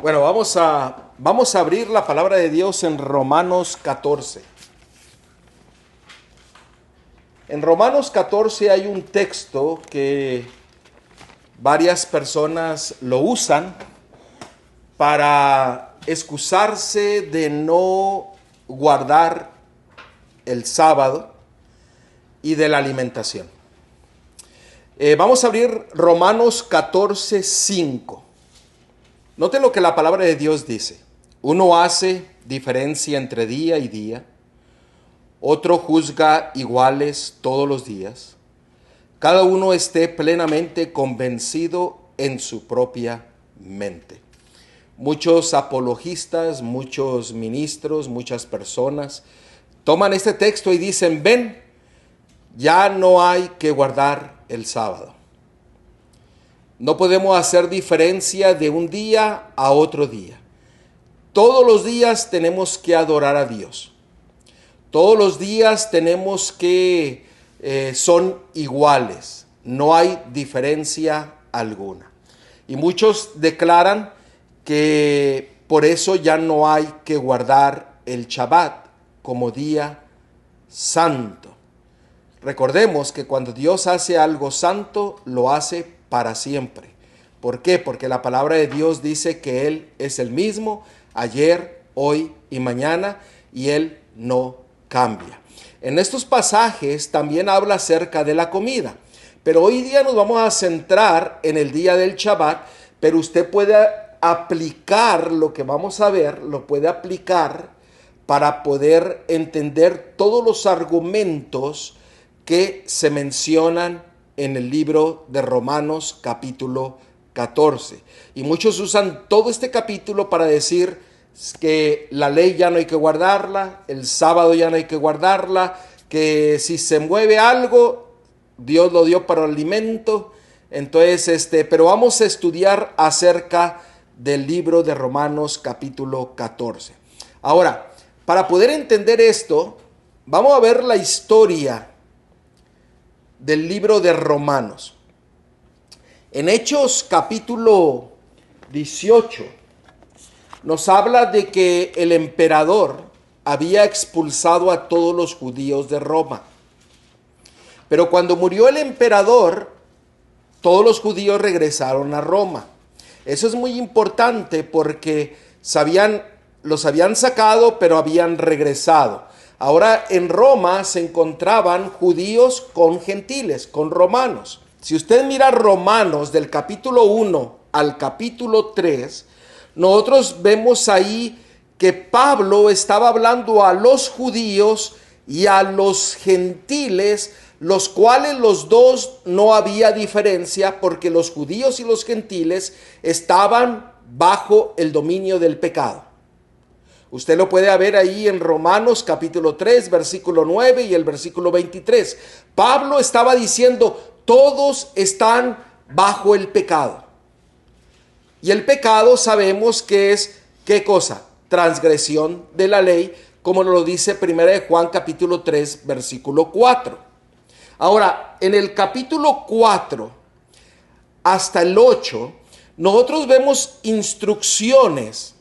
Bueno, vamos a abrir la palabra de Dios en Romanos 14. En Romanos 14 hay un texto que varias personas lo usan para excusarse de no guardar el sábado y de la alimentación. Vamos a abrir Romanos 14, 5. Note lo que la palabra de Dios dice. Uno hace diferencia entre día y día, otro juzga iguales todos los días. Cada uno esté plenamente convencido en su propia mente. Muchos apologistas, muchos ministros, muchas personas toman este texto y dicen, ven, ya no hay que guardar el sábado. No podemos hacer diferencia de un día a otro día. Todos los días tenemos que adorar a Dios. Todos los días tenemos que son iguales. No hay diferencia alguna. Y muchos declaran que por eso ya no hay que guardar el Shabbat como día santo. Recordemos que cuando Dios hace algo santo, lo hace para siempre. ¿Por qué? Porque la palabra de Dios dice que Él es el mismo ayer, hoy y mañana, y Él no cambia. En estos pasajes también habla acerca de la comida, pero hoy día nos vamos a centrar en el día del Shabbat, pero usted puede aplicar lo que vamos a ver, lo puede aplicar para poder entender todos los argumentos que se mencionan en el libro de Romanos capítulo 14. Y muchos usan todo este capítulo para decir que la ley ya no hay que guardarla, el sábado ya no hay que guardarla, que si se mueve algo, Dios lo dio para alimento. Entonces, pero vamos a estudiar acerca del libro de Romanos capítulo 14. Ahora, para poder entender esto, vamos a ver la historia del libro de Romanos. En Hechos capítulo 18 nos habla de que el emperador había expulsado a todos los judíos de Roma. Pero cuando murió el emperador, todos los judíos regresaron a Roma. Eso es muy importante porque los habían sacado, pero habían regresado. Ahora en Roma se encontraban judíos con gentiles, con romanos. Si usted mira Romanos del capítulo 1 al capítulo 3, nosotros vemos ahí que Pablo estaba hablando a los judíos y a los gentiles, los cuales los dos no había diferencia porque los judíos y los gentiles estaban bajo el dominio del pecado. Usted lo puede ver ahí en Romanos capítulo 3, versículo 9 y el versículo 23. Pablo estaba diciendo, todos están bajo el pecado. Y el pecado sabemos que es, ¿qué cosa? Transgresión de la ley, como lo dice 1 Juan capítulo 3, versículo 4. Ahora, en el capítulo 4 hasta el 8, nosotros vemos instrucciones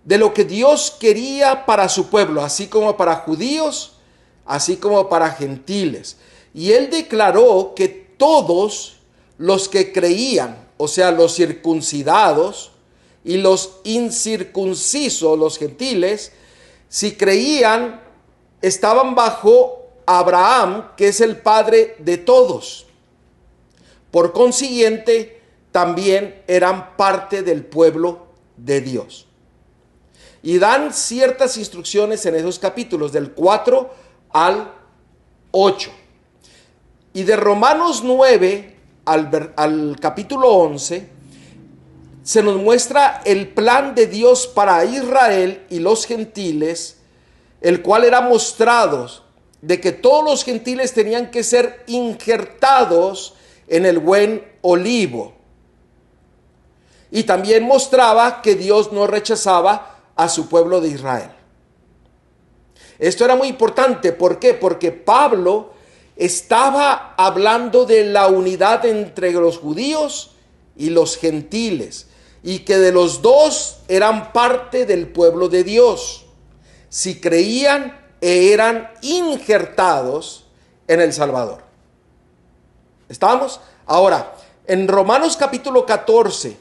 de lo que Dios quería para su pueblo, así como para judíos, así como para gentiles. Y él declaró que todos los que creían, o sea, los circuncidados y los incircuncisos, los gentiles, si creían, estaban bajo Abraham, que es el padre de todos. Por consiguiente, también eran parte del pueblo de Dios. Y dan ciertas instrucciones en esos capítulos, del 4 al 8. Y de Romanos 9 al capítulo 11, se nos muestra el plan de Dios para Israel y los gentiles, el cual era mostrado de que todos los gentiles tenían que ser injertados en el buen olivo. Y también mostraba que Dios no rechazaba a su pueblo de Israel. Esto era muy importante. ¿Por qué? Porque Pablo estaba hablando de la unidad entre los judíos y los gentiles. y que de los dos eran parte del pueblo de Dios, si creían e eran injertados en el Salvador. ¿Estamos? Ahora, en Romanos capítulo 14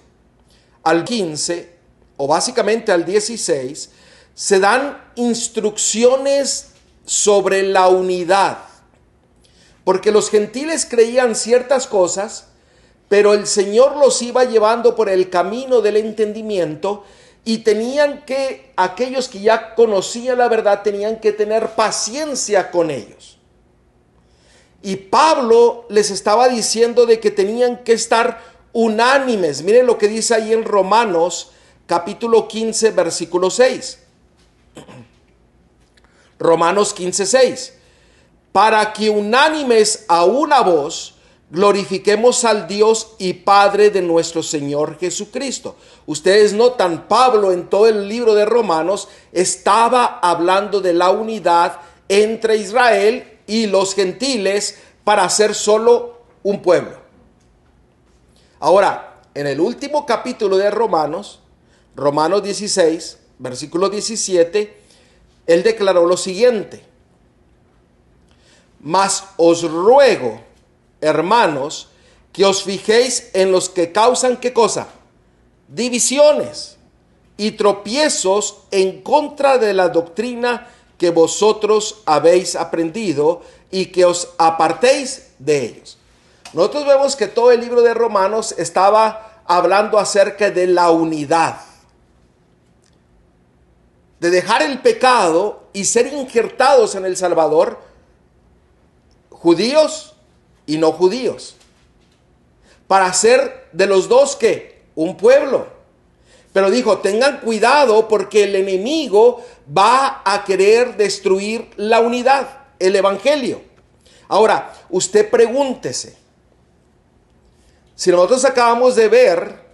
al 15, o básicamente al 16, se dan instrucciones sobre la unidad. Porque los gentiles creían ciertas cosas, pero el Señor los iba llevando por el camino del entendimiento y tenían que, aquellos que ya conocían la verdad, tenían que tener paciencia con ellos. Y Pablo les estaba diciendo de que tenían que estar unánimes. Miren lo que dice ahí en Romanos capítulo 15, versículo 6. Romanos 15, 6. Para que unánimes a una voz glorifiquemos al Dios y Padre de nuestro Señor Jesucristo. Ustedes notan, Pablo en todo el libro de Romanos estaba hablando de la unidad entre Israel y los gentiles para ser solo un pueblo. Ahora, en el último capítulo de Romanos, Romanos 16, versículo 17, él declaró lo siguiente: mas os ruego, hermanos, que os fijéis en los que causan, ¿qué cosa? Divisiones y tropiezos en contra de la doctrina que vosotros habéis aprendido y que os apartéis de ellos. Nosotros vemos que todo el libro de Romanos estaba hablando acerca de la unidad, de dejar el pecado y ser injertados en el Salvador, judíos y no judíos, para hacer de los dos, ¿qué? Un pueblo. Pero dijo, tengan cuidado porque el enemigo va a querer destruir la unidad, el evangelio. Ahora, usted pregúntese, si nosotros acabamos de ver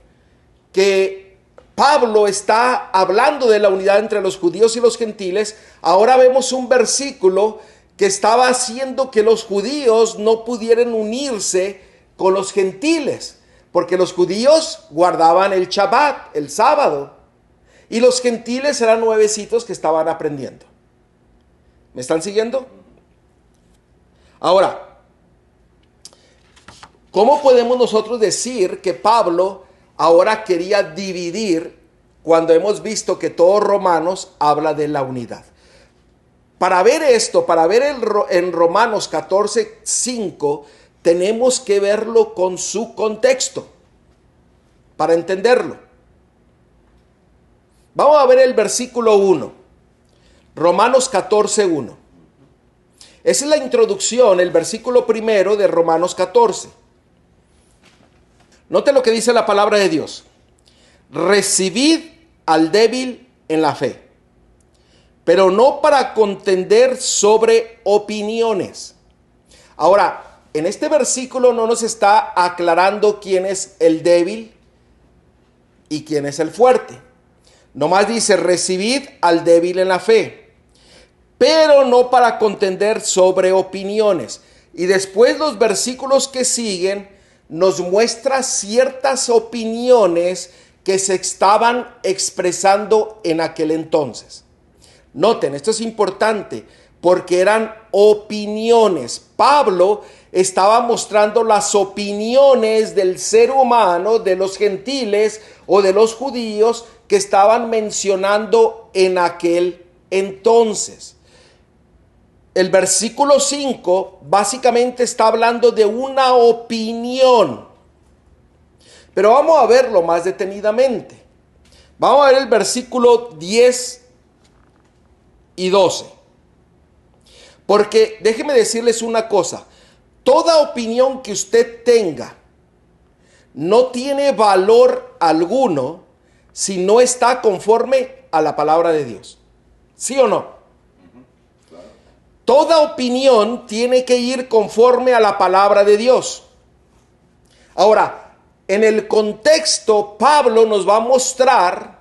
que Pablo está hablando de la unidad entre los judíos y los gentiles, ahora vemos un versículo que estaba haciendo que los judíos no pudieran unirse con los gentiles, porque los judíos guardaban el Shabbat, el sábado, y los gentiles eran nuevecitos que estaban aprendiendo. ¿Me están siguiendo? Ahora, ¿cómo podemos nosotros decir que Pablo ahora quería dividir cuando hemos visto que todo Romanos habla de la unidad? Para ver esto, para ver en Romanos 14, 5, tenemos que verlo con su contexto, para entenderlo. Vamos a ver el versículo 1, Romanos 14, 1. Esa es la introducción, el versículo primero de Romanos 14. Note lo que dice la palabra de Dios. Recibid al débil en la fe, pero no para contender sobre opiniones. Ahora, en este versículo no nos está aclarando quién es el débil y quién es el fuerte. Nomás dice, recibid al débil en la fe, pero no para contender sobre opiniones. Y después los versículos que siguen nos muestra ciertas opiniones que se estaban expresando en aquel entonces. Noten, esto es importante porque eran opiniones. Pablo estaba mostrando las opiniones del ser humano, de los gentiles o de los judíos que estaban mencionando en aquel entonces. El versículo 5 básicamente está hablando de una opinión. Pero vamos a verlo más detenidamente. Vamos a ver el versículo 10 y 12. Porque déjeme decirles una cosa. Toda opinión que usted tenga no tiene valor alguno si no está conforme a la palabra de Dios. ¿Sí o no? Toda opinión tiene que ir conforme a la palabra de Dios. Ahora, en el contexto, Pablo nos va a mostrar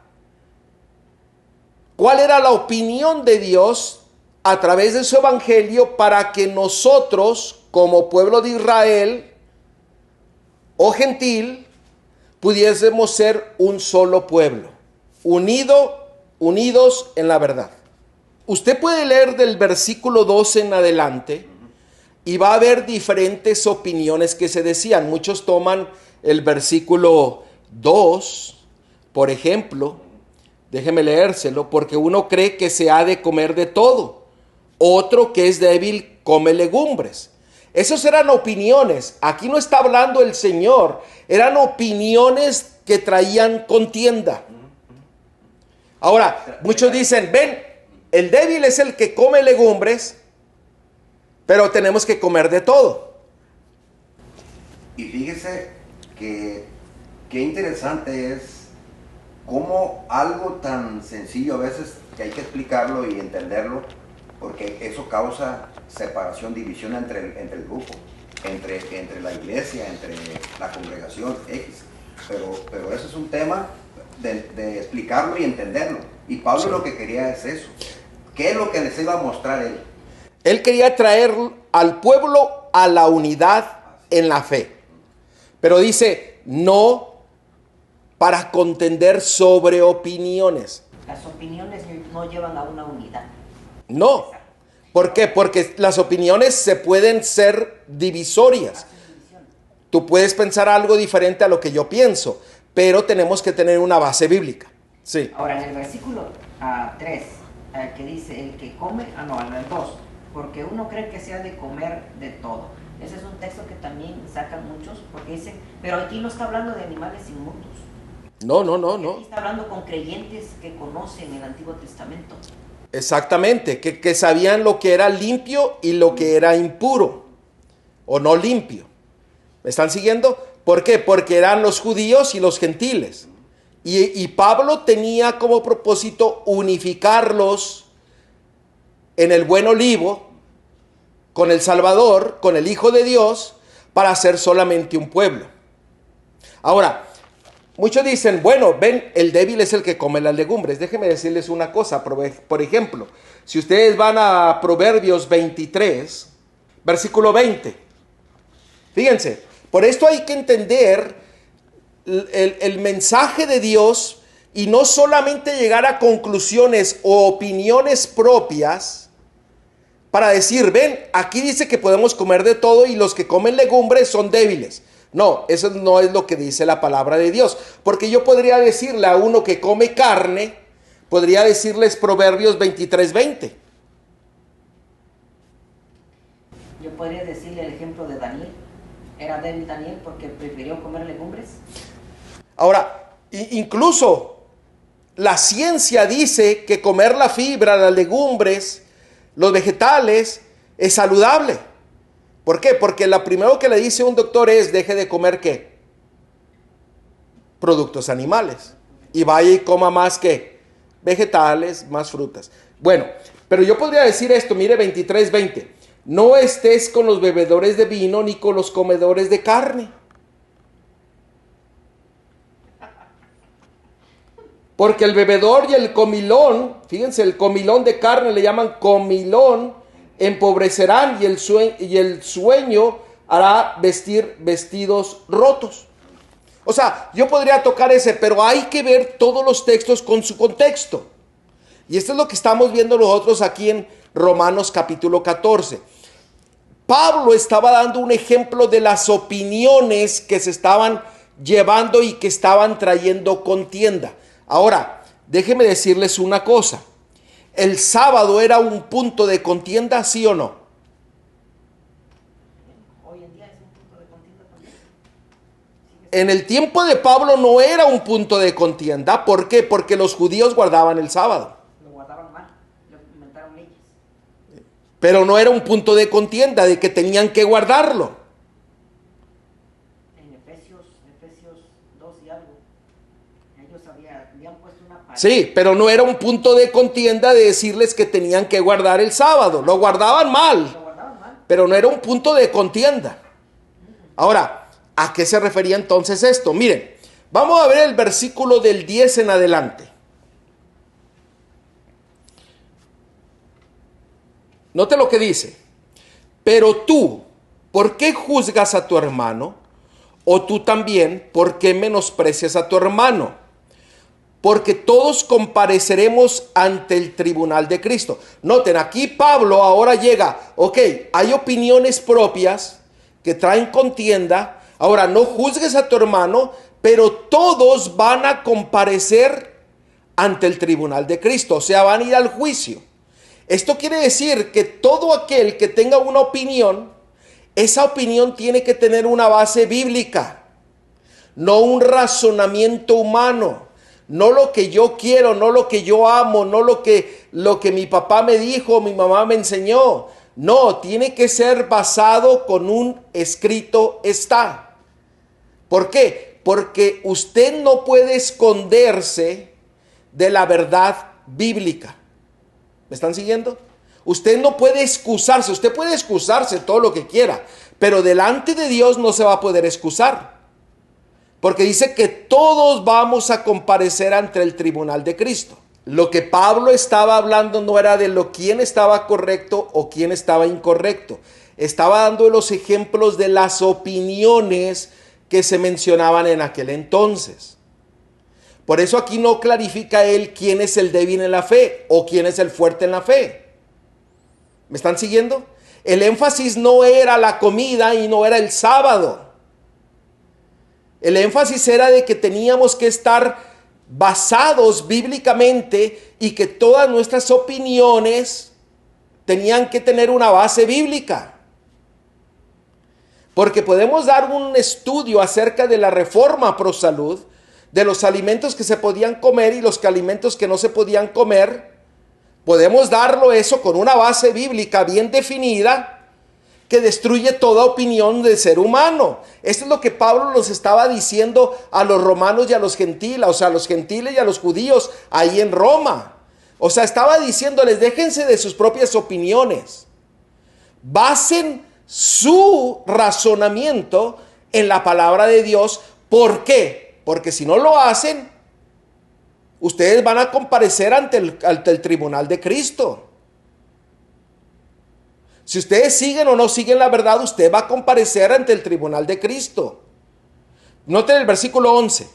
cuál era la opinión de Dios a través de su evangelio para que nosotros, como pueblo de Israel o gentil, pudiésemos ser un solo pueblo, unidos en la verdad. Usted puede leer del versículo 12 en adelante y va a haber diferentes opiniones que se decían. Muchos toman el versículo 2, por ejemplo, déjeme leérselo, porque uno cree que se ha de comer de todo, otro que es débil come legumbres. Esas eran opiniones. Aquí no está hablando el Señor, eran opiniones que traían contienda. Ahora, muchos dicen, ven, el débil es el que come legumbres, pero tenemos que comer de todo. Y fíjese que qué interesante es cómo algo tan sencillo a veces que hay que explicarlo y entenderlo, porque eso causa separación, división entre el grupo, entre la iglesia, entre la congregación X. Pero eso es un tema de explicarlo y entenderlo. Y Pablo lo que quería es eso. ¿Qué es lo que les iba a mostrar él? Él quería traer al pueblo a la unidad en la fe. Pero dice, no para contender sobre opiniones. Las opiniones no llevan a una unidad. No. ¿Por qué? Porque las opiniones se pueden ser divisorias. Tú puedes pensar algo diferente a lo que yo pienso, pero tenemos que tener una base bíblica. Sí. Ahora, en el versículo 3, que dice, el que come, en el 2, porque uno cree que se ha de comer de todo. Ese es un texto que también sacan muchos, porque dicen, pero aquí no está hablando de animales inmundos. No. Aquí está hablando con creyentes que conocen el Antiguo Testamento. Exactamente, que sabían lo que era limpio y lo que era impuro, o no limpio. ¿Me están siguiendo? ¿Por qué? Porque eran los judíos y los gentiles. Y Pablo tenía como propósito unificarlos en el buen olivo, con el Salvador, con el Hijo de Dios, para ser solamente un pueblo. Ahora, muchos dicen, bueno, ven, el débil es el que come las legumbres. Déjenme decirles una cosa, por ejemplo, si ustedes van a Proverbios 23, versículo 20, fíjense, por esto hay que entender el mensaje de Dios y no solamente llegar a conclusiones o opiniones propias para decir, ven, aquí dice que podemos comer de todo y los que comen legumbres son débiles. No, eso no es lo que dice la palabra de Dios. Porque yo podría decirle a uno que come carne, podría decirles Proverbios 23:20. Yo podría decirle el ejemplo de Daniel. ¿Era débil Daniel porque prefirió comer legumbres? Ahora, incluso la ciencia dice que comer la fibra, las legumbres, los vegetales, es saludable. ¿Por qué? Porque lo primero que le dice un doctor es, deje de comer, ¿qué? Productos animales. Y vaya y coma más, ¿qué? Vegetales, más frutas. Bueno, pero yo podría decir esto, mire 23:20. No estés con los bebedores de vino ni con los comedores de carne. Porque el bebedor y el comilón, fíjense, el comilón de carne le llaman comilón, empobrecerán y el sueño hará vestir vestidos rotos. O sea, yo podría tocar ese, pero hay que ver todos los textos con su contexto. Y esto es lo que estamos viendo nosotros aquí en Romanos capítulo 14. Pablo estaba dando un ejemplo de las opiniones que se estaban llevando y que estaban trayendo contienda. Ahora, déjenme decirles una cosa. ¿El sábado era un punto de contienda, sí o no? Hoy en día es un punto de contienda también. En el tiempo de Pablo no era un punto de contienda. ¿Por qué? Porque los judíos guardaban el sábado. Lo guardaban mal, lo inventaron leyes. Pero no era un punto de contienda de que tenían que guardarlo. En Efesios 2 y algo, ellos habían puesto una pared. Sí, pero no era un punto de contienda de decirles que tenían que guardar el sábado. Lo guardaban mal, pero no era un punto de contienda. Ahora, ¿a qué se refería entonces esto? Miren, vamos a ver el versículo del 10 en adelante. Note lo que dice. Pero tú, ¿por qué juzgas a tu hermano? o tú también, ¿por qué menosprecias a tu hermano? Porque todos compareceremos ante el tribunal de Cristo. Noten, aquí Pablo ahora llega, ok, hay opiniones propias que traen contienda. Ahora, no juzgues a tu hermano, pero todos van a comparecer ante el tribunal de Cristo, o sea, van a ir al juicio. Esto quiere decir que todo aquel que tenga una opinión, esa opinión tiene que tener una base bíblica, no un razonamiento humano. No lo que yo quiero, no lo que yo amo, no lo que mi papá me dijo, mi mamá me enseñó. No, tiene que ser basado con un escrito está. ¿Por qué? Porque usted no puede esconderse de la verdad bíblica. ¿Me están siguiendo? Usted no puede excusarse. Usted puede excusarse todo lo que quiera, pero delante de Dios no se va a poder excusar. Porque dice que todos vamos a comparecer ante el tribunal de Cristo. Lo que Pablo estaba hablando no era de quién estaba correcto o quién estaba incorrecto. Estaba dando los ejemplos de las opiniones que se mencionaban en aquel entonces. Por eso aquí no clarifica él quién es el débil en la fe o quién es el fuerte en la fe. ¿Me están siguiendo? El énfasis no era la comida y no era el sábado. El énfasis era de que teníamos que estar basados bíblicamente y que todas nuestras opiniones tenían que tener una base bíblica. Porque podemos dar un estudio acerca de la reforma pro salud, de los alimentos que se podían comer y los alimentos que no se podían comer. Podemos darlo eso con una base bíblica bien definida, que destruye toda opinión del ser humano. Esto es lo que Pablo nos estaba diciendo a los romanos y a los gentiles, o sea, a los gentiles y a los judíos ahí en Roma. O sea, estaba diciéndoles, déjense de sus propias opiniones. Basen su razonamiento en la palabra de Dios. ¿Por qué? Porque si no lo hacen, ustedes van a comparecer ante el tribunal de Cristo. Si ustedes siguen o no siguen la verdad, usted va a comparecer ante el tribunal de Cristo. Noten el versículo 11.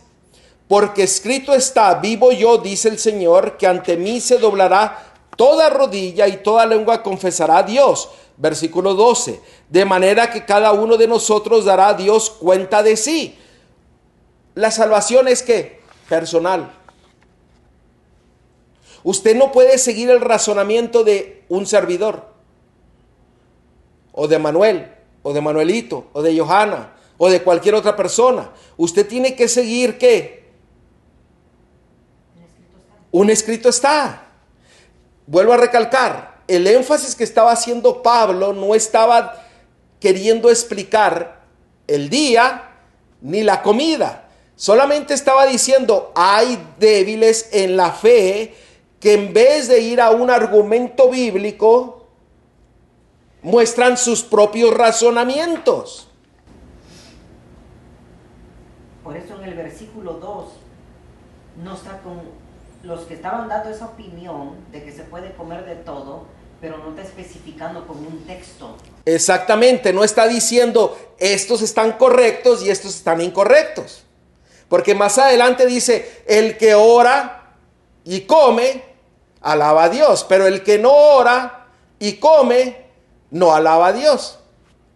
Porque escrito está, vivo yo, dice el Señor, que ante mí se doblará toda rodilla y toda lengua confesará a Dios. Versículo 12. De manera que cada uno de nosotros dará a Dios cuenta de sí. La salvación es ¿qué? Personal. Usted no puede seguir el razonamiento de un servidor, o de Manuel, o de Manuelito, o de Johanna, o de cualquier otra persona. Usted tiene que seguir ¿qué? Un escrito está. Vuelvo a recalcar, el énfasis que estaba haciendo Pablo no estaba queriendo explicar el día ni la comida. Solamente estaba diciendo, hay débiles en la fe que en vez de ir a un argumento bíblico, muestran sus propios razonamientos. Por eso en el versículo 2 no está con los que estaban dando esa opinión de que se puede comer de todo, pero no está especificando con un texto. Exactamente, no está diciendo estos están correctos y estos están incorrectos. Porque más adelante dice, el que ora y come, alaba a Dios, pero el que no ora y come, no alaba a Dios.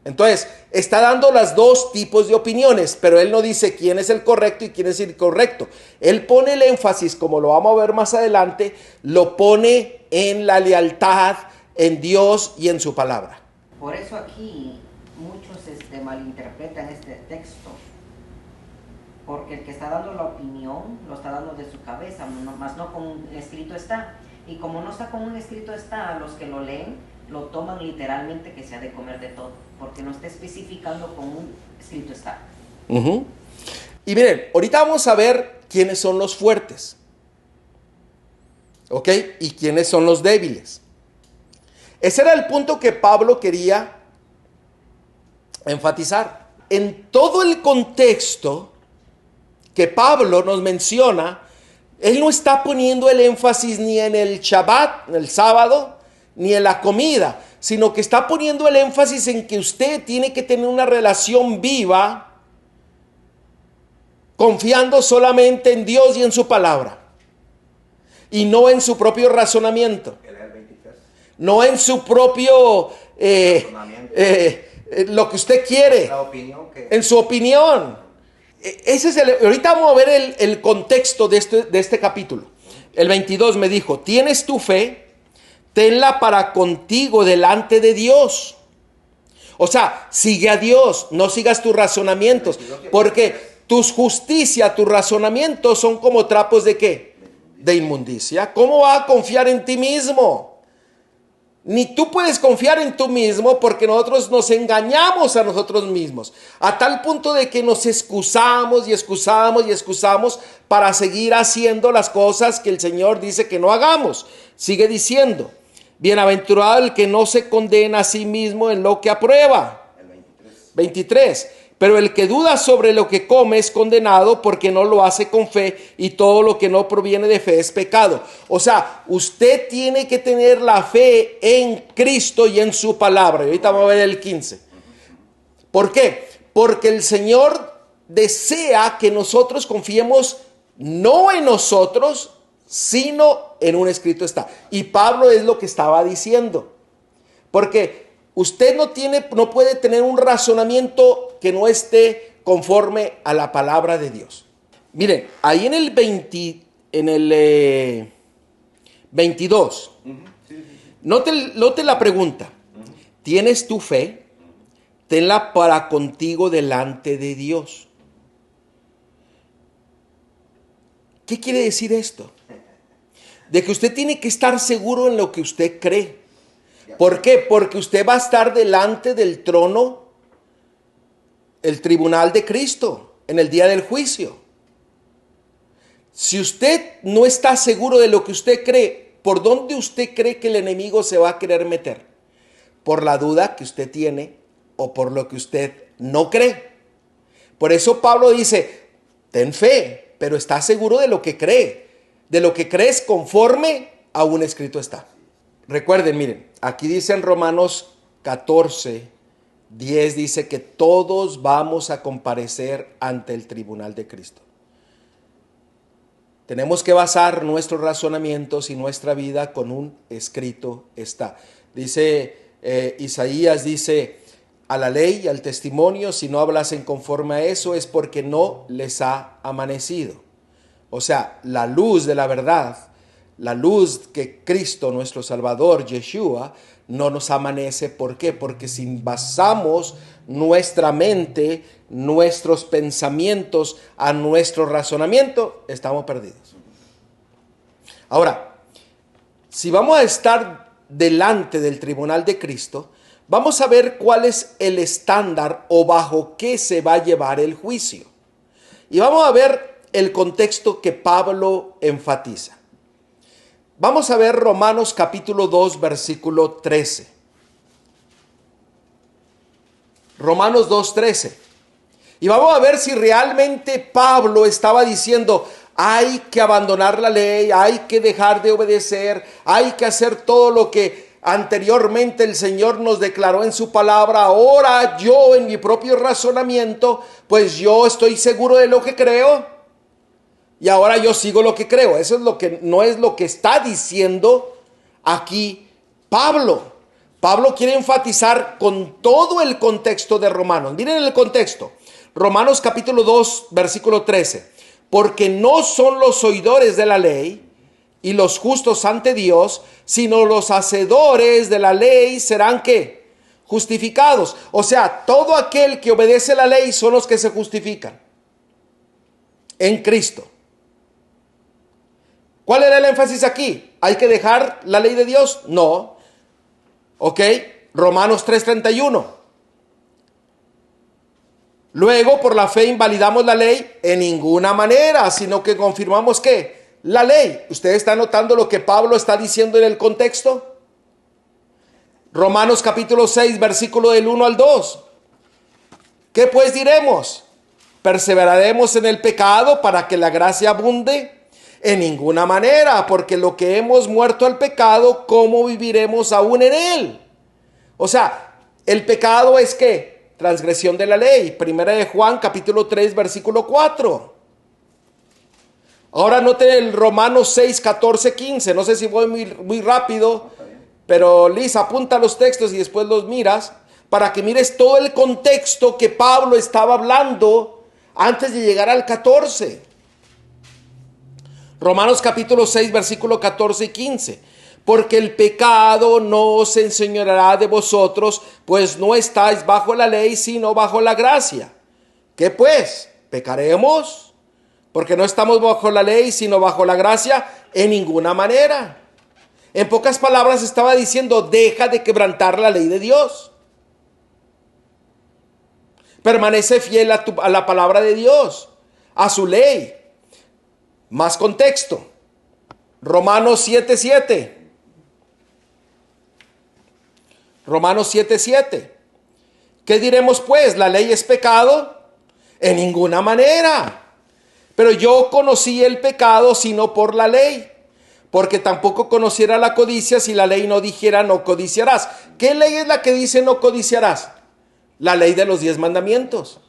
Entonces, está dando los dos tipos de opiniones, pero él no dice quién es el correcto y quién es el incorrecto. Él pone el énfasis, como lo vamos a ver más adelante, lo pone en la lealtad, en Dios y en su palabra. Por eso aquí muchos malinterpretan este texto, porque el que está dando la opinión lo está dando de su cabeza, más no con un escrito está. Y como no está con un escrito está, los que lo leen lo toman literalmente que se ha de comer de todo, porque no está especificando con un escrito está. Y miren, ahorita vamos a ver quiénes son los fuertes, ¿ok? Y quiénes son los débiles. Ese era el punto que Pablo quería enfatizar. En todo el contexto que Pablo nos menciona, él no está poniendo el énfasis ni en el Shabbat, en el sábado, ni en la comida, sino que está poniendo el énfasis en que usted tiene que tener una relación viva confiando solamente en Dios y en su palabra, y no en su propio razonamiento, no en su propio lo que usted quiere, la opinión que... en su opinión. Ese es ahorita vamos a ver el contexto de este capítulo. El 22 me dijo: tienes tu fe, tenla para contigo delante de Dios. O sea, sigue a Dios, no sigas tus razonamientos, porque tus justicia, tus razonamientos son como trapos de ¿qué? De inmundicia. ¿Cómo vas a confiar en ti mismo? Ni tú puedes confiar en tú mismo, porque nosotros nos engañamos a nosotros mismos, a tal punto de que nos excusamos y excusamos y excusamos para seguir haciendo las cosas que el Señor dice que no hagamos. Sigue diciendo: bienaventurado el que no se condena a sí mismo en lo que aprueba. El 23. Pero el que duda sobre lo que come es condenado, porque no lo hace con fe, y todo lo que no proviene de fe es pecado. O sea, usted tiene que tener la fe en Cristo y en su palabra. Y ahorita vamos a ver el 15. ¿Por qué? Porque el Señor desea que nosotros confiemos no en nosotros, sino en un escrito está. Y Pablo es lo que estaba diciendo. Porque usted no puede tener un razonamiento que no esté conforme a la palabra de Dios. Miren, ahí en el 22, note la pregunta. ¿Tienes tu fe? Tenla para contigo delante de Dios. ¿Qué quiere decir esto? De que usted tiene que estar seguro en lo que usted cree. ¿Por qué? Porque usted va a estar delante del trono, el tribunal de Cristo, en el día del juicio. Si usted no está seguro de lo que usted cree, ¿por dónde usted cree que el enemigo se va a querer meter? ¿Por la duda que usted tiene o por lo que usted no cree? Por eso Pablo dice: ten fe, pero está seguro de lo que cree. De lo que crees conforme a un escrito está. Recuerden, miren, aquí dice en Romanos 14, 10, dice que todos vamos a comparecer ante el tribunal de Cristo. Tenemos que basar nuestros razonamientos y nuestra vida con un escrito está. Dice Isaías, dice: a la ley y al testimonio, si no hablasen conforme a eso, es porque no les ha amanecido. O sea, la luz de la verdad, la luz que Cristo, nuestro Salvador, Yeshua, no nos amanece. ¿Por qué? Porque si basamos nuestra mente, nuestros pensamientos a nuestro razonamiento, estamos perdidos. Ahora, si vamos a estar delante del tribunal de Cristo, vamos a ver cuál es el estándar o bajo qué se va a llevar el juicio. Y vamos a ver el contexto que Pablo enfatiza. Vamos a ver Romanos capítulo 2, versículo 13. Romanos 2, 13. Y vamos a ver si realmente Pablo estaba diciendo: hay que abandonar la ley, hay que dejar de obedecer, hay que hacer todo lo que anteriormente el Señor nos declaró en su palabra. Ahora yo, en mi propio razonamiento, pues yo estoy seguro de lo que creo, y ahora yo sigo lo que creo. Eso es lo que no es lo que está diciendo aquí Pablo. Pablo quiere enfatizar con todo el contexto de Romanos. Miren el contexto. Romanos capítulo 2, versículo 13. Porque no son los oidores de la ley y los justos ante Dios, sino los hacedores de la ley serán ¿qué? Justificados. O sea, todo aquel que obedece la ley son los que se justifican en Cristo. ¿Cuál era el énfasis aquí? ¿Hay que dejar la ley de Dios? No. Ok, Romanos 3:31. Luego, por la fe invalidamos la ley en ninguna manera, sino que confirmamos ¿qué? La ley. ¿Usted está notando lo que Pablo está diciendo en el contexto? Romanos capítulo 6, versículo del 1 al 2. ¿Qué pues diremos? ¿Perseveraremos en el pecado para que la gracia abunde? En ninguna manera, porque lo que hemos muerto al pecado, ¿cómo viviremos aún en él? O sea, el pecado es ¿qué? Transgresión de la ley. Primera de Juan, capítulo 3, versículo 4. Ahora note el Romanos 6, 14, 15. No sé si voy muy rápido, pero Liz, apunta los textos y después los miras para que mires todo el contexto que Pablo estaba hablando antes de llegar al 14. Romanos capítulo 6, versículo 14 y 15. Porque el pecado no se enseñoreará de vosotros, pues no estáis bajo la ley, sino bajo la gracia. ¿Qué pues? ¿Pecaremos? Porque no estamos bajo la ley, sino bajo la gracia, en ninguna manera. En pocas palabras estaba diciendo, deja de quebrantar la ley de Dios. Permanece fiel a la palabra de Dios, a su ley. Más contexto. Romanos 7:7. Romanos 7:7. ¿Qué diremos pues? ¿La ley es pecado? En ninguna manera. Pero yo conocí el pecado sino por la ley, porque tampoco conociera la codicia si la ley no dijera no codiciarás. ¿Qué ley es la que dice no codiciarás? La ley de los 10 mandamientos.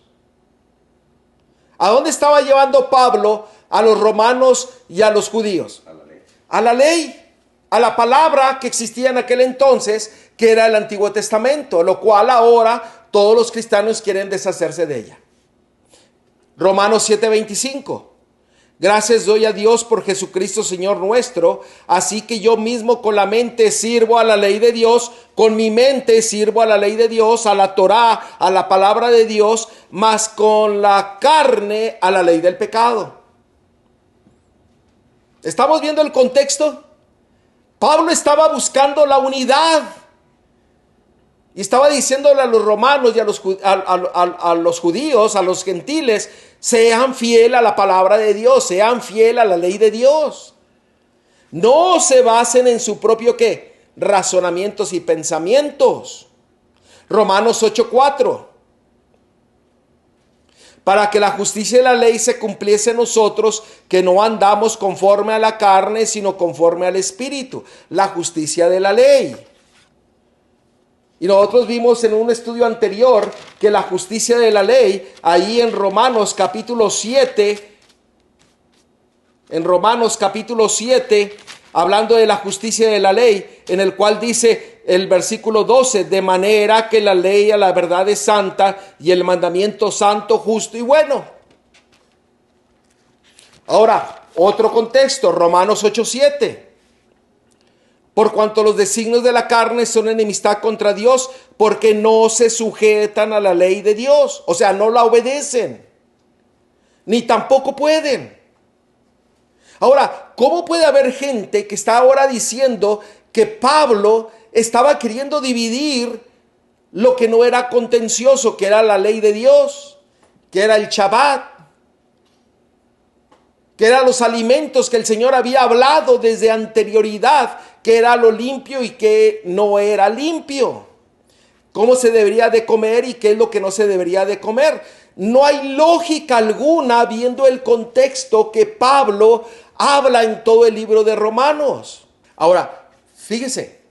¿A dónde estaba llevando Pablo a los romanos y a los judíos? A la ley. A la ley, a la palabra que existía en aquel entonces, que era el Antiguo Testamento, lo cual ahora todos los cristianos quieren deshacerse de ella. Romanos 7:25. Gracias doy a Dios por Jesucristo Señor nuestro, así que yo mismo con la mente sirvo a la ley de Dios, con mi mente sirvo a la ley de Dios, a la Torá, a la palabra de Dios, mas con la carne a la ley del pecado. ¿Estamos viendo el contexto? Pablo estaba buscando la unidad y estaba diciéndole a los romanos y a los judíos, a los gentiles, sean fiel a la palabra de Dios, sean fiel a la ley de Dios. No se basen en su propio ¿qué? Razonamientos y pensamientos. Romanos 8:4. Para que la justicia de la ley se cumpliese en nosotros, que no andamos conforme a la carne, sino conforme al Espíritu. La justicia de la ley. Y nosotros vimos en un estudio anterior que la justicia de la ley, ahí en Romanos capítulo 7, hablando de la justicia de la ley, en el cual dice el versículo 12, de manera que la ley a la verdad es santa y el mandamiento santo, justo y bueno. Ahora, otro contexto, Romanos 8:7. Por cuanto los designios de la carne son enemistad contra Dios, porque no se sujetan a la ley de Dios. O sea, no la obedecen, ni tampoco pueden. Ahora, ¿cómo puede haber gente que está ahora diciendo que Pablo estaba queriendo dividir lo que no era contencioso, que era la ley de Dios, que era el Shabbat, que eran los alimentos que el Señor había hablado desde anterioridad, que era lo limpio y que no era limpio? ¿Cómo se debería de comer y qué es lo que no se debería de comer? No hay lógica alguna viendo el contexto que Pablo habla en todo el libro de Romanos. Ahora, fíjese,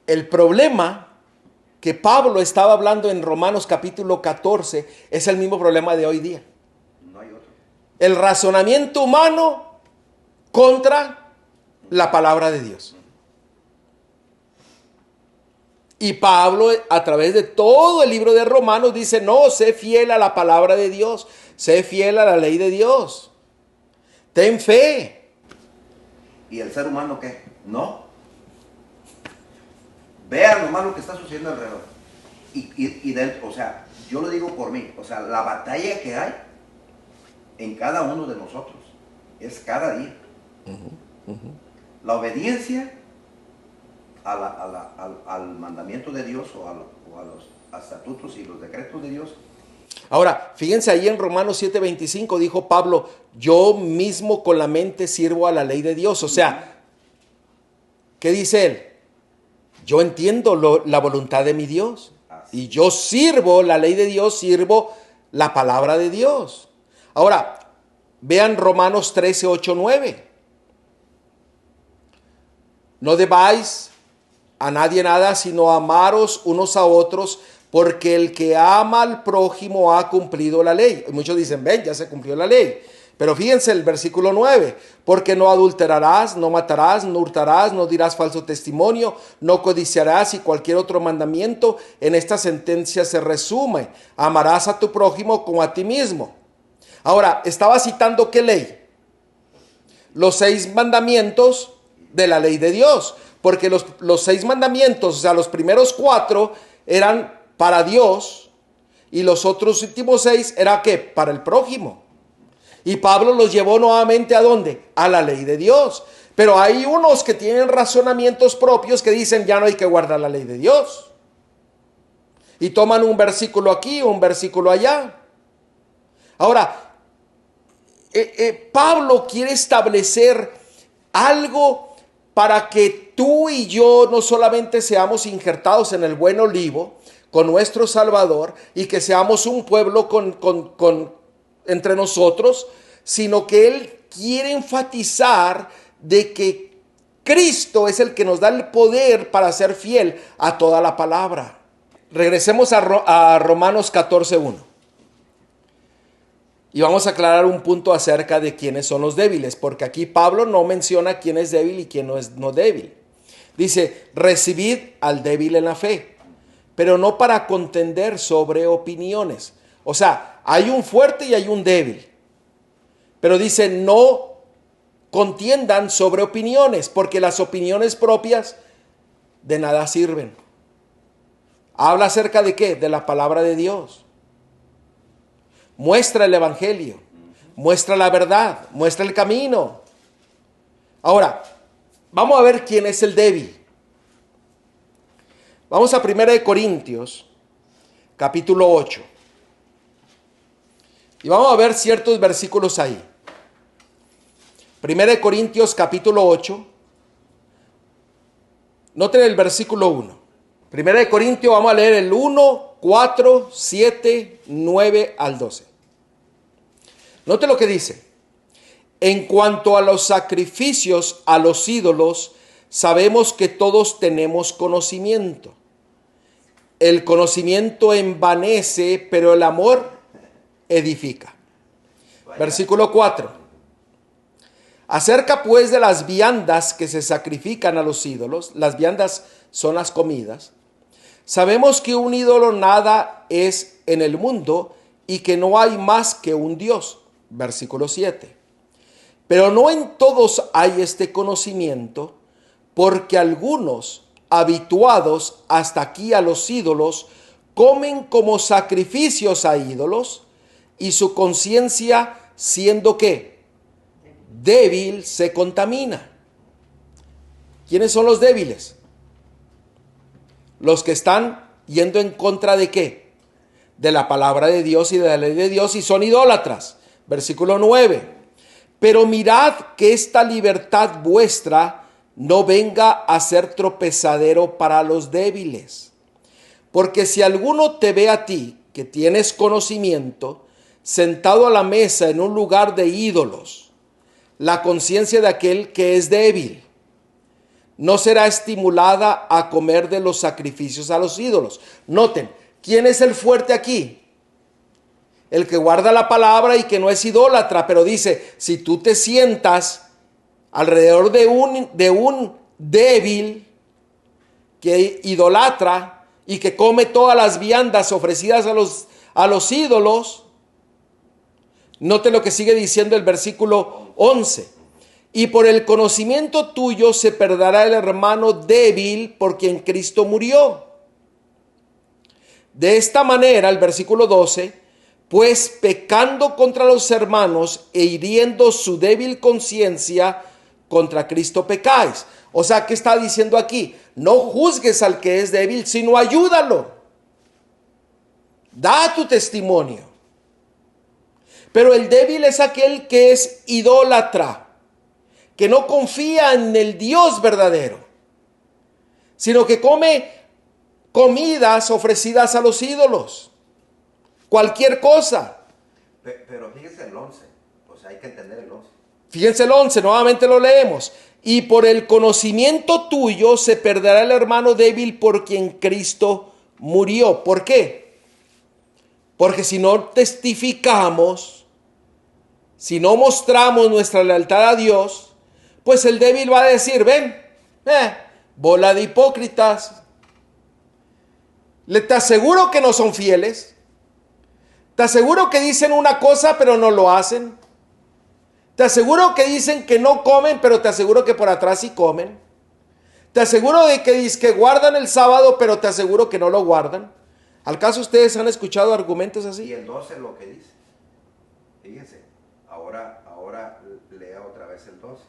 el problema que Pablo estaba hablando en Romanos capítulo 14 es el mismo problema de hoy día. No hay otro. El razonamiento humano contra la palabra de Dios. Y Pablo, a través de todo el libro de Romanos, dice, no, sé fiel a la palabra de Dios, sé fiel a la ley de Dios. Ten fe. ¿Y el ser humano qué? No. Vean lo malo que está sucediendo alrededor. O sea, yo lo digo por mí, o sea, la batalla que hay en cada uno de nosotros es cada día. La obediencia al mandamiento de Dios o a los estatutos y los decretos de Dios. Ahora, fíjense ahí en Romanos 7:25 dijo Pablo, yo mismo con la mente sirvo a la ley de Dios. O sea, ¿qué dice él? Yo entiendo la voluntad de mi Dios. Y yo sirvo la ley de Dios, sirvo la palabra de Dios. Ahora, vean Romanos 13, 8, 9. No debáis a nadie nada, sino amaros unos a otros, porque el que ama al prójimo ha cumplido la ley. Y muchos dicen, ven, ya se cumplió la ley. Pero fíjense el versículo 9, porque no adulterarás, no matarás, no hurtarás, no dirás falso testimonio, no codiciarás y cualquier otro mandamiento. En esta sentencia se resume: amarás a tu prójimo como a ti mismo. Ahora, estaba citando ¿qué ley? Los 6 mandamientos de la ley de Dios, porque los 6 mandamientos, o sea, los primeros 4 eran para Dios y los otros últimos 6 era ¿qué? Para el prójimo. Y Pablo los llevó nuevamente ¿a dónde? A la ley de Dios. Pero hay unos que tienen razonamientos propios que dicen ya no hay que guardar la ley de Dios. Y toman un versículo aquí, un versículo allá. Ahora, Pablo quiere establecer algo para que tú y yo no solamente seamos injertados en el buen olivo con nuestro Salvador y que seamos un pueblo entre nosotros, sino que él quiere enfatizar de que Cristo es el que nos da el poder para ser fiel a toda la palabra. Regresemos a Romanos 14:1. Y vamos a aclarar un punto acerca de quiénes son los débiles, porque aquí Pablo no menciona quién es débil y quién no es no débil. Dice, recibid al débil en la fe, pero no para contender sobre opiniones. O sea, hay un fuerte y hay un débil. Pero dice, no contiendan sobre opiniones, porque las opiniones propias de nada sirven. Habla acerca de ¿qué? De la palabra de Dios. Muestra el evangelio, muestra la verdad, muestra el camino. Ahora, vamos a ver quién es el débil. Vamos a 1 Corintios, capítulo 8. Y vamos a ver ciertos versículos ahí. 1 Corintios capítulo 8. Noten el versículo 1. 1 Corintios, vamos a leer el 1, 4, 7, 9 al 12. Noten lo que dice. En cuanto a los sacrificios a los ídolos, sabemos que todos tenemos conocimiento. El conocimiento envanece, pero el amor edifica. Versículo 4. Acerca pues de las viandas que se sacrifican a los ídolos, las viandas son las comidas, sabemos que un ídolo nada es en el mundo y que no hay más que un Dios. Versículo 7. Pero no en todos hay este conocimiento, porque algunos, habituados hasta aquí a los ídolos, comen como sacrificios a ídolos, y su conciencia, siendo ¿qué? Débil, se contamina. ¿Quiénes son los débiles? Los que están yendo en contra de ¿qué? De la palabra de Dios y de la ley de Dios y son idólatras. Versículo 9. Pero mirad que esta libertad vuestra no venga a ser tropezadero para los débiles. Porque si alguno te ve a ti, que tienes conocimiento, sentado a la mesa en un lugar de ídolos, la conciencia de aquel que es débil no será estimulada a comer de los sacrificios a los ídolos. Noten, ¿quién es el fuerte aquí? El que guarda la palabra y que no es idólatra, pero dice, si tú te sientas alrededor de un débil que idolatra y que come todas las viandas ofrecidas a los ídolos, note lo que sigue diciendo el versículo 11. Y por el conocimiento tuyo se perderá el hermano débil por quien Cristo murió. De esta manera, el versículo 12, pues pecando contra los hermanos e hiriendo su débil conciencia, contra Cristo pecáis. O sea, ¿qué está diciendo aquí? No juzgues al que es débil, sino ayúdalo. Da tu testimonio. Pero el débil es aquel que es idólatra, que no confía en el Dios verdadero, sino que come comidas ofrecidas a los ídolos, cualquier cosa. Pero fíjese el 11, o sea, hay que entender el 11. Fíjense el 11, nuevamente lo leemos. Y por el conocimiento tuyo se perderá el hermano débil por quien Cristo murió. ¿Por qué? Porque si no testificamos, si no mostramos nuestra lealtad a Dios, pues el débil va a decir, ven, bola de hipócritas. Te aseguro que no son fieles. Te aseguro que dicen una cosa pero no lo hacen. Te aseguro que dicen que no comen, pero te aseguro que por atrás sí comen. Te aseguro de que guardan el sábado, pero te aseguro que no lo guardan. ¿Al caso ustedes han escuchado argumentos así? Y el 12 lo que dice. Fíjense, ahora lea otra vez el 12.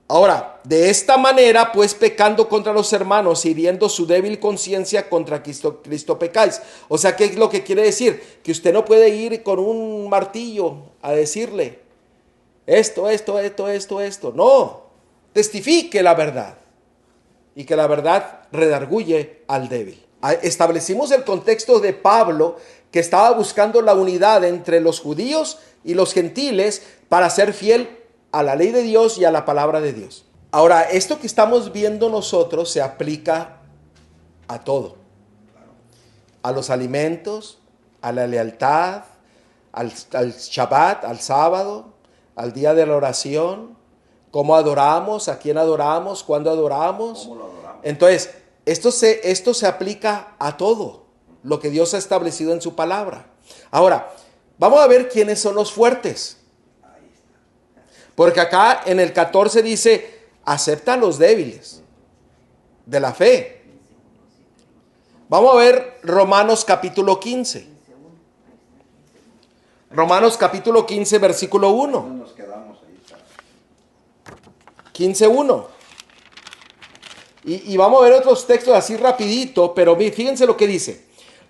Ahora, de esta manera, pues pecando contra los hermanos, hiriendo su débil conciencia, contra Cristo pecáis. O sea, ¿qué es lo que quiere decir? Que usted no puede ir con un martillo a decirle esto. No, testifique la verdad. Y que la verdad redarguye al débil. Establecimos el contexto de Pablo, que estaba buscando la unidad entre los judíos y los gentiles para ser fiel a la ley de Dios y a la palabra de Dios. Ahora, esto que estamos viendo nosotros se aplica a todo. A los alimentos, a la lealtad, al Shabbat, al sábado, al día de la oración, cómo adoramos, a quién adoramos, cuándo adoramos. ¿Cómo lo adoramos? Entonces, esto se aplica a todo lo que Dios ha establecido en su palabra. Ahora, vamos a ver quiénes son los fuertes. Porque acá en el 14 dice, acepta a los débiles de la fe. Vamos a ver Romanos capítulo 15. Romanos capítulo 15, versículo 1. Nos quedamos ahí. 15:1. Y vamos a ver otros textos así rapidito, pero fíjense lo que dice.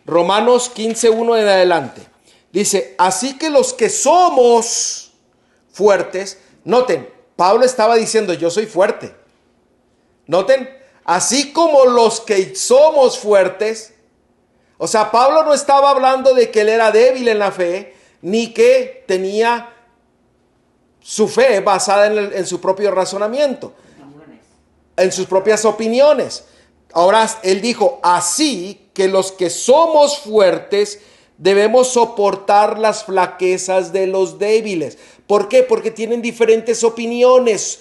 Romanos 15:1 en adelante. Dice, así que los que somos fuertes, noten, Pablo estaba diciendo, yo soy fuerte. Noten, así como los que somos fuertes, o sea, Pablo no estaba hablando de que él era débil en la fe, ni que tenía su fe basada en su propio razonamiento, en sus propias opiniones. Ahora él dijo, así que los que somos fuertes debemos soportar las flaquezas de los débiles. ¿Por qué? Porque tienen diferentes opiniones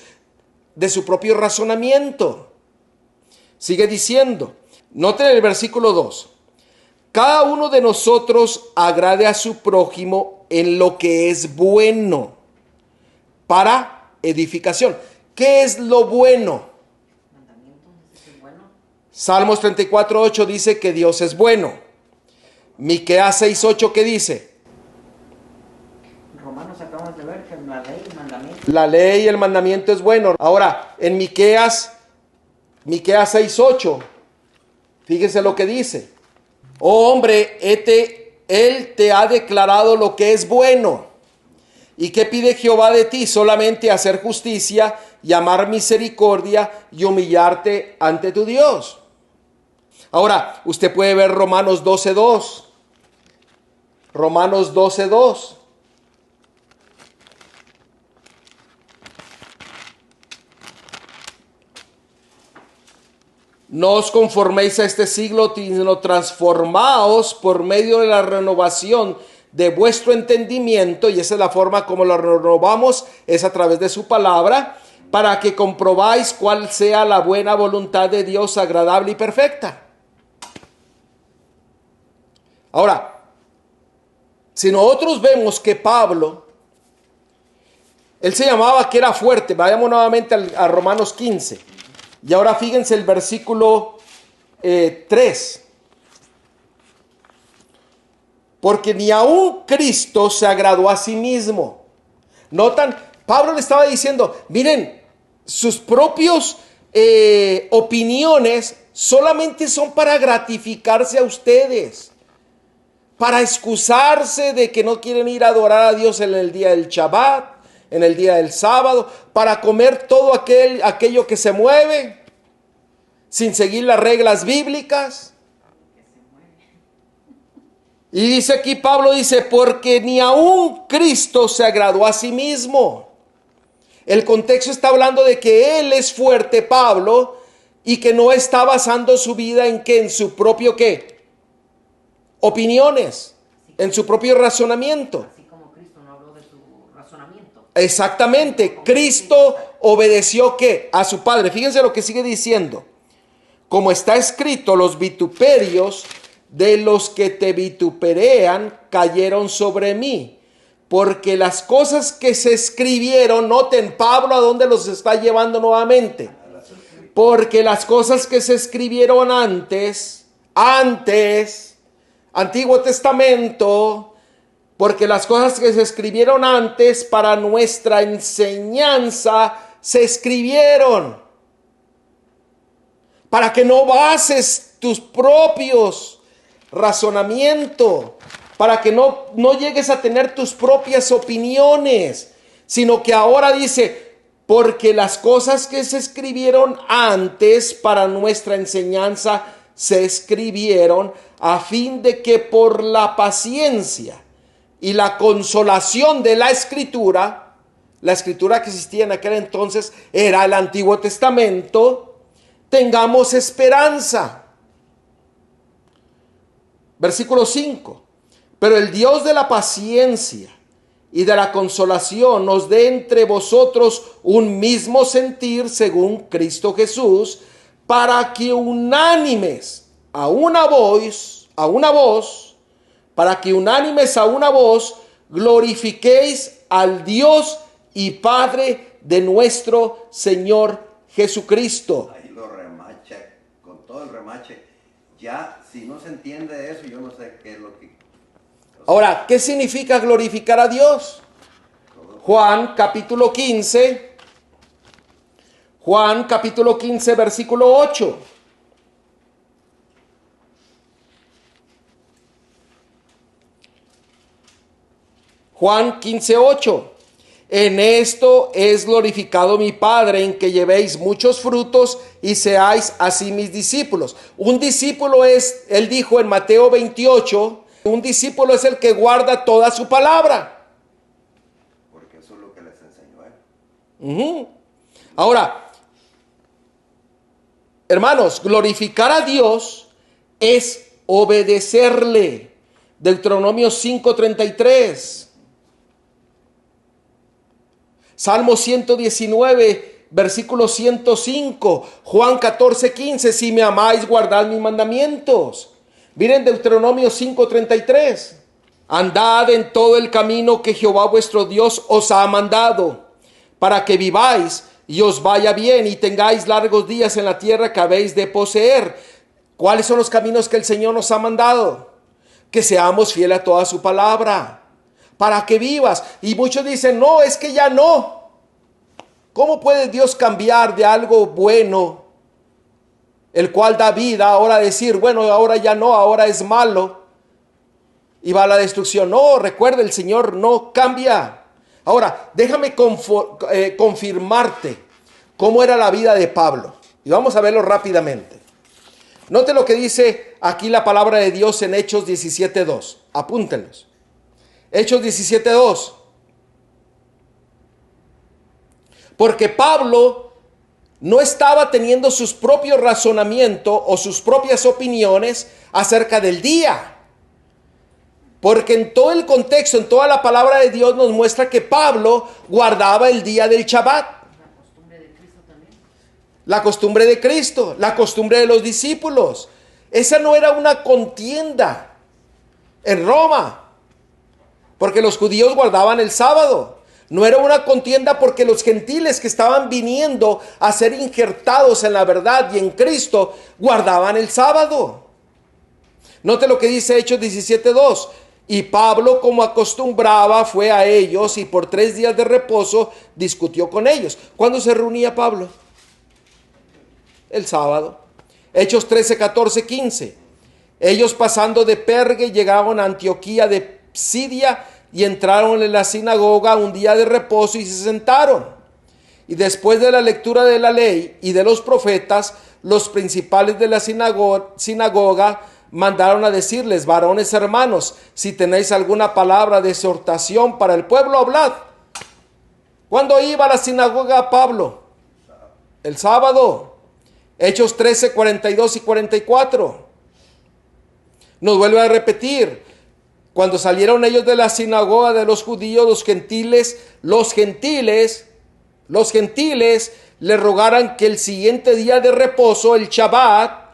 de su propio razonamiento. Sigue diciendo, noten el versículo 2. Cada uno de nosotros agrade a su prójimo en lo que es bueno para edificación. ¿Qué es lo bueno? Salmos 34:8 dice que Dios es bueno. Miqueas 6:8, ¿qué dice? Romanos acabamos de ver que la ley y el mandamiento. La ley y el mandamiento es bueno. Ahora, en Miqueas 6:8, fíjese lo que dice. Oh hombre, él te ha declarado lo que es bueno. ¿Y qué pide Jehová de ti? Solamente hacer justicia y amar misericordia y humillarte ante tu Dios. Ahora, usted puede ver Romanos 12:2. Romanos 12:2. No os conforméis a este siglo, sino transformaos por medio de la renovación de vuestro entendimiento, y esa es la forma como lo renovamos, es a través de su palabra, para que comprobáis cuál sea la buena voluntad de Dios, agradable y perfecta. Ahora, si nosotros vemos que Pablo, él se llamaba que era fuerte, vayamos nuevamente a Romanos 15, y ahora fíjense el versículo 3. Porque ni aun Cristo se agradó a sí mismo. Notan, Pablo le estaba diciendo, miren, sus propios opiniones solamente son para gratificarse a ustedes, para excusarse de que no quieren ir a adorar a Dios en el día del Shabbat, en el día del sábado, para comer todo aquello que se mueve, sin seguir las reglas bíblicas. Y dice aquí Pablo, dice, porque ni aun Cristo se agradó a sí mismo. El contexto está hablando de que él es fuerte, Pablo, y que no está basando su vida en que en su propio ¿qué? Opiniones, en su propio razonamiento. Así como Cristo no Exactamente. Cristo obedeció ¿qué? A su Padre. Fíjense lo que sigue diciendo. Como está escrito, los vituperios de los que te vituperean cayeron sobre mí. Porque las cosas que se escribieron, noten Pablo a dónde los está llevando nuevamente. Porque las cosas que se escribieron antes, Antiguo Testamento, porque las cosas que se escribieron antes para nuestra enseñanza se escribieron. Para que no bases tus propios razonamientos, para que no llegues a tener tus propias opiniones, sino que ahora dice, porque las cosas que se escribieron antes para nuestra enseñanza se escribieron a fin de que por la paciencia y la consolación de la escritura que existía en aquel entonces era el Antiguo Testamento, tengamos esperanza. Versículo 5. Pero el Dios de la paciencia y de la consolación nos dé entre vosotros un mismo sentir según Cristo Jesús, para que unánimes a una voz, glorifiquéis al Dios y Padre de nuestro Señor Jesucristo. Ahí lo remacha, con todo el remache. Ya, si no se entiende eso, yo no sé qué es lo que... Ahora, ¿qué significa glorificar a Dios? Juan capítulo 15, versículo 8. Juan 15, 8. En esto es glorificado mi Padre, en que llevéis muchos frutos y seáis así mis discípulos. Un discípulo es, él dijo en Mateo 28, un discípulo es el que guarda toda su palabra. Porque eso es lo que les enseñó él. Ahora, hermanos, glorificar a Dios es obedecerle. Deuteronomio 5:33. Salmo 119, versículo 105. Juan 14:15. Si me amáis, guardad mis mandamientos. Miren Deuteronomio 5:33. Andad en todo el camino que Jehová vuestro Dios os ha mandado, para que viváis y os vaya bien y tengáis largos días en la tierra que habéis de poseer. ¿Cuáles son los caminos que el Señor nos ha mandado? Que seamos fieles a toda su palabra, para que vivas. Y muchos dicen, no, es que ya no. ¿Cómo puede Dios cambiar de algo bueno, el cual da vida, ahora decir, bueno, ahora ya no, ahora es malo y va a la destrucción? No, recuerda, el Señor no cambia. Ahora, déjame confirmarte cómo era la vida de Pablo. Y vamos a verlo rápidamente. Note lo que dice aquí la palabra de Dios en Hechos 17:2. Apúntenlos. Hechos 17:2. Porque Pablo no estaba teniendo sus propios razonamientos o sus propias opiniones acerca del día. Porque en todo el contexto, en toda la palabra de Dios nos muestra que Pablo guardaba el día del Shabbat. La costumbre de Cristo, la costumbre de los discípulos. Esa no era una contienda en Roma, porque los judíos guardaban el sábado. No era una contienda porque los gentiles que estaban viniendo a ser injertados en la verdad y en Cristo guardaban el sábado. Note lo que dice Hechos 17:2. Y Pablo, como acostumbraba, fue a ellos y por 3 días de reposo discutió con ellos. ¿Cuándo se reunía Pablo? El sábado. Hechos 13, 14, 15. Ellos pasando de Perge llegaron a Antioquía de Pisidia y entraron en la sinagoga un día de reposo y se sentaron. Y después de la lectura de la ley y de los profetas, los principales de la sinagoga mandaron a decirles: varones hermanos, si tenéis alguna palabra de exhortación para el pueblo, hablad. ¿Cuándo iba a la sinagoga Pablo? El sábado. Hechos 13, 42 y 44. Nos vuelve a repetir. Cuando salieron ellos de la sinagoga de los judíos, los gentiles le rogaran que el siguiente día de reposo, el Shabbat,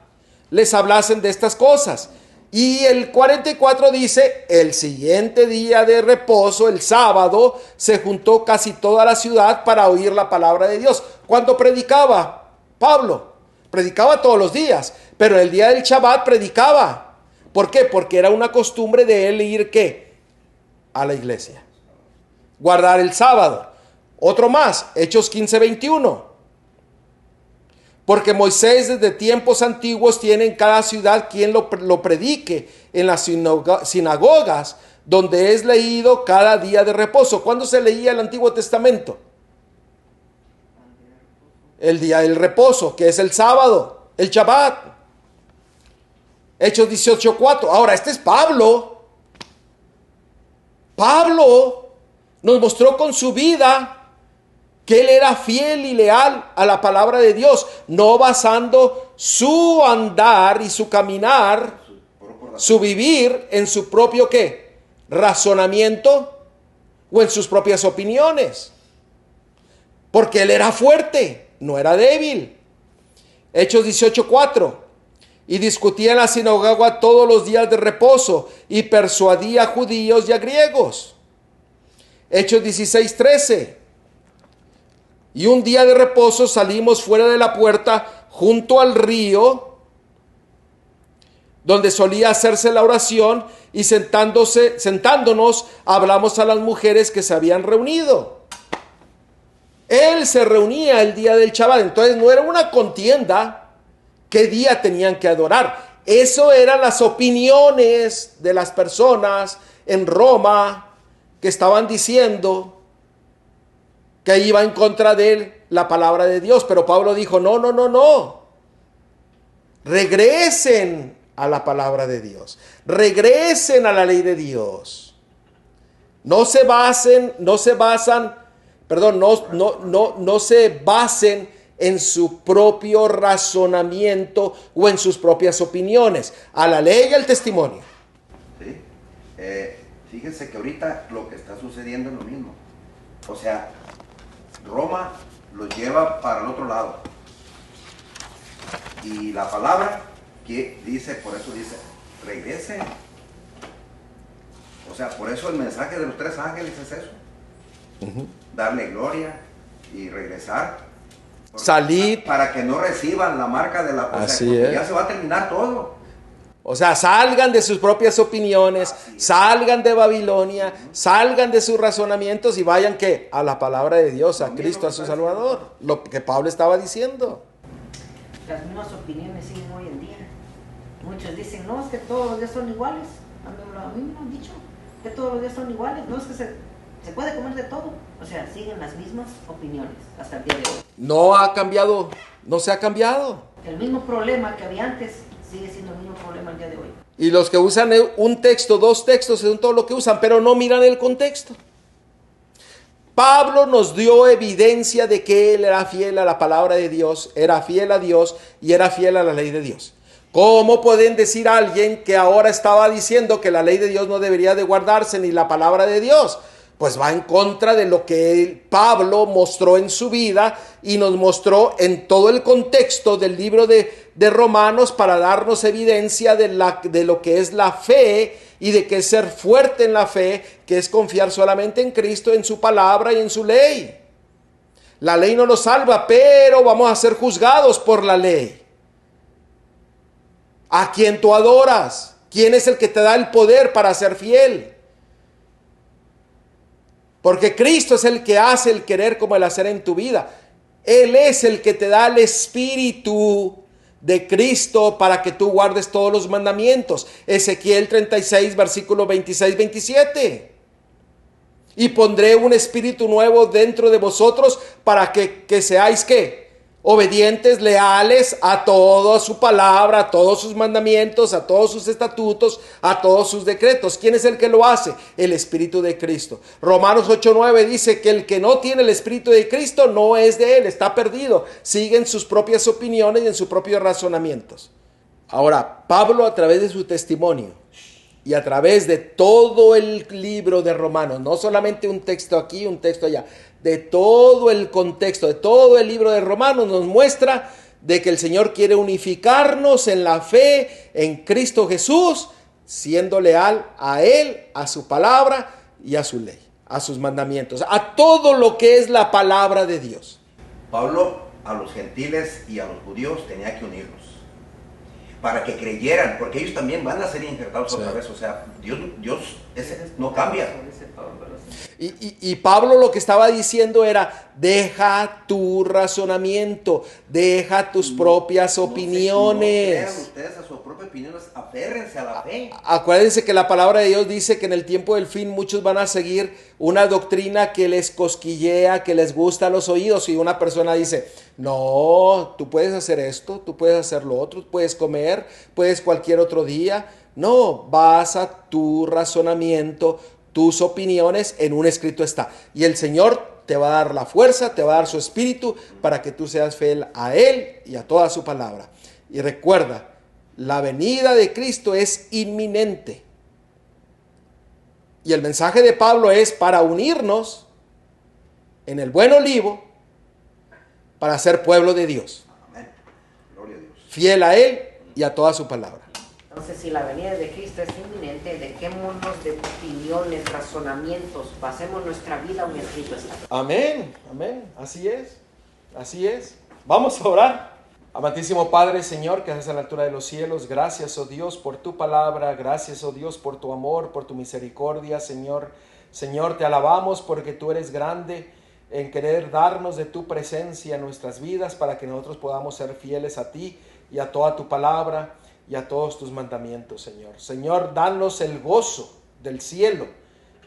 les hablasen de estas cosas. Y el 44 dice, el siguiente día de reposo, el sábado, se juntó casi toda la ciudad para oír la palabra de Dios. ¿Cuándo predicaba Pablo? Predicaba todos los días, pero el día del Shabbat predicaba. ¿Por qué? Porque era una costumbre de él ir, ¿qué? A la iglesia. Guardar el sábado. Otro más, Hechos 15:21. Porque Moisés desde tiempos antiguos tiene en cada ciudad quien lo predique en las sinagogas, donde es leído cada día de reposo. ¿Cuándo se leía el Antiguo Testamento? El día del reposo, que es el sábado, el Shabbat. Hechos 18:4. Ahora, este es Pablo. Pablo nos mostró con su vida que él era fiel y leal a la palabra de Dios, no basando su andar y su caminar, su vivir en su propio ¿qué? Razonamiento o en sus propias opiniones. Porque él era fuerte, no era débil. Hechos 18:4. Y discutía en la sinagoga todos los días de reposo y persuadía a judíos y a griegos. Hechos 16:13. Y un día de reposo salimos fuera de la puerta junto al río, donde solía hacerse la oración, y sentándonos hablamos a las mujeres que se habían reunido. Él se reunía el día del Shabbat, entonces no era una contienda qué día tenían que adorar. Eso eran las opiniones de las personas en Roma que estaban diciendo que iba en contra de él la palabra de Dios. Pero Pablo dijo, no. Regresen a la palabra de Dios. Regresen a la ley de Dios. No se basen en su propio razonamiento o en sus propias opiniones. A la ley y al testimonio. Sí. Fíjense que ahorita lo que está sucediendo es lo mismo. O sea, Roma los lleva para el otro lado. Y la palabra que dice, por eso dice, regresen. O sea, por eso el mensaje de los 3 ángeles es eso. Darle gloria y regresar. Salid. Para que no reciban la marca de la cosa. Así es. Ya se va a terminar todo. O sea, salgan de sus propias opiniones, salgan de Babilonia, salgan de sus razonamientos y vayan ¿qué? A la palabra de Dios, a Cristo, a su Salvador. Lo que Pablo estaba diciendo. Las mismas opiniones siguen hoy en día. Muchos dicen, no, es que todos los días son iguales. A mí me han dicho que todos los días son iguales. No, es que se puede comer de todo. O sea, siguen las mismas opiniones hasta el día de hoy. No ha cambiado, no se ha cambiado. El mismo problema que había antes sigue siendo el mismo problema el día de hoy. Y los que usan un texto, 2 textos, es todo lo que usan, pero no miran el contexto. Pablo nos dio evidencia de que él era fiel a la palabra de Dios, era fiel a Dios y era fiel a la ley de Dios. ¿Cómo pueden decir a alguien que ahora estaba diciendo que la ley de Dios no debería de guardarse ni la palabra de Dios? Pues va en contra de lo que Pablo mostró en su vida y nos mostró en todo el contexto del libro de Romanos para darnos evidencia de lo que es la fe y de que es ser fuerte en la fe, que es confiar solamente en Cristo, en su palabra y en su ley. La ley no nos salva, pero vamos a ser juzgados por la ley. ¿A quién tú adoras? ¿Quién es el que te da el poder para ser fiel? Porque Cristo es el que hace el querer como el hacer en tu vida. Él es el que te da el espíritu de Cristo para que tú guardes todos los mandamientos. Ezequiel 36, versículo 26-27. Y pondré un espíritu nuevo dentro de vosotros para que seáis ¿qué? Obedientes, leales a toda su palabra, a todos sus mandamientos, a todos sus estatutos, a todos sus decretos. ¿Quién es el que lo hace? El Espíritu de Cristo. Romanos 8:9 dice que el que no tiene el Espíritu de Cristo no es de él, está perdido. Sigue en sus propias opiniones y en sus propios razonamientos. Ahora, Pablo a través de su testimonio y a través de todo el libro de Romanos, no solamente un texto aquí, un texto allá, de todo el contexto, de todo el libro de Romanos nos muestra de que el Señor quiere unificarnos en la fe en Cristo Jesús, siendo leal a Él, a su palabra y a su ley, a sus mandamientos, a todo lo que es la palabra de Dios. Pablo a los gentiles y a los judíos tenía que unirlos para que creyeran, porque ellos también van a ser injertados otra vez. O sea, Dios ese no cambia. Y Pablo lo que estaba diciendo era: deja tu razonamiento, deja tus propias opiniones. No crean ustedes a sus propias opiniones, aférrense a la fe. Acuérdense que la palabra de Dios dice que en el tiempo del fin muchos van a seguir una doctrina que les cosquillea, que les gusta a los oídos, y una persona dice: no, tú puedes hacer esto, tú puedes hacer lo otro, puedes comer, puedes cualquier otro día. No, basa tu razonamiento, tus opiniones en un escrito está. Y el Señor te va a dar la fuerza, te va a dar su espíritu para que tú seas fiel a Él y a toda su palabra. Y recuerda, la venida de Cristo es inminente. Y el mensaje de Pablo es para unirnos en el buen olivo, para ser pueblo de Dios. Amén. Gloria a Dios. Fiel a Él y a toda su palabra. Entonces, si la venida de Cristo es inminente, dejémonos de opiniones, razonamientos, pasemos nuestra vida a un escrito está. Amén, amén, así es, así es. Vamos a orar. Amantísimo Padre, Señor, que estás a la altura de los cielos, gracias, oh Dios, por tu palabra, gracias, oh Dios, por tu amor, por tu misericordia, Señor. Señor, te alabamos porque tú eres grande en querer darnos de tu presencia en nuestras vidas para que nosotros podamos ser fieles a ti y a toda tu palabra y a todos tus mandamientos, Señor. Señor, danos el gozo del cielo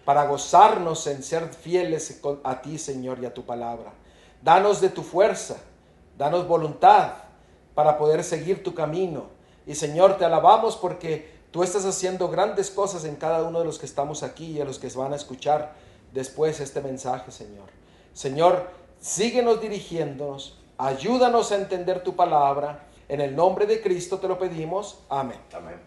para gozarnos en ser fieles a ti, Señor, y a tu palabra. Danos de tu fuerza, danos voluntad para poder seguir tu camino. Y, Señor, te alabamos porque tú estás haciendo grandes cosas en cada uno de los que estamos aquí y a los que van a escuchar después este mensaje, Señor. Señor, síguenos dirigiéndonos, ayúdanos a entender tu palabra. En el nombre de Cristo te lo pedimos. Amén. Amén.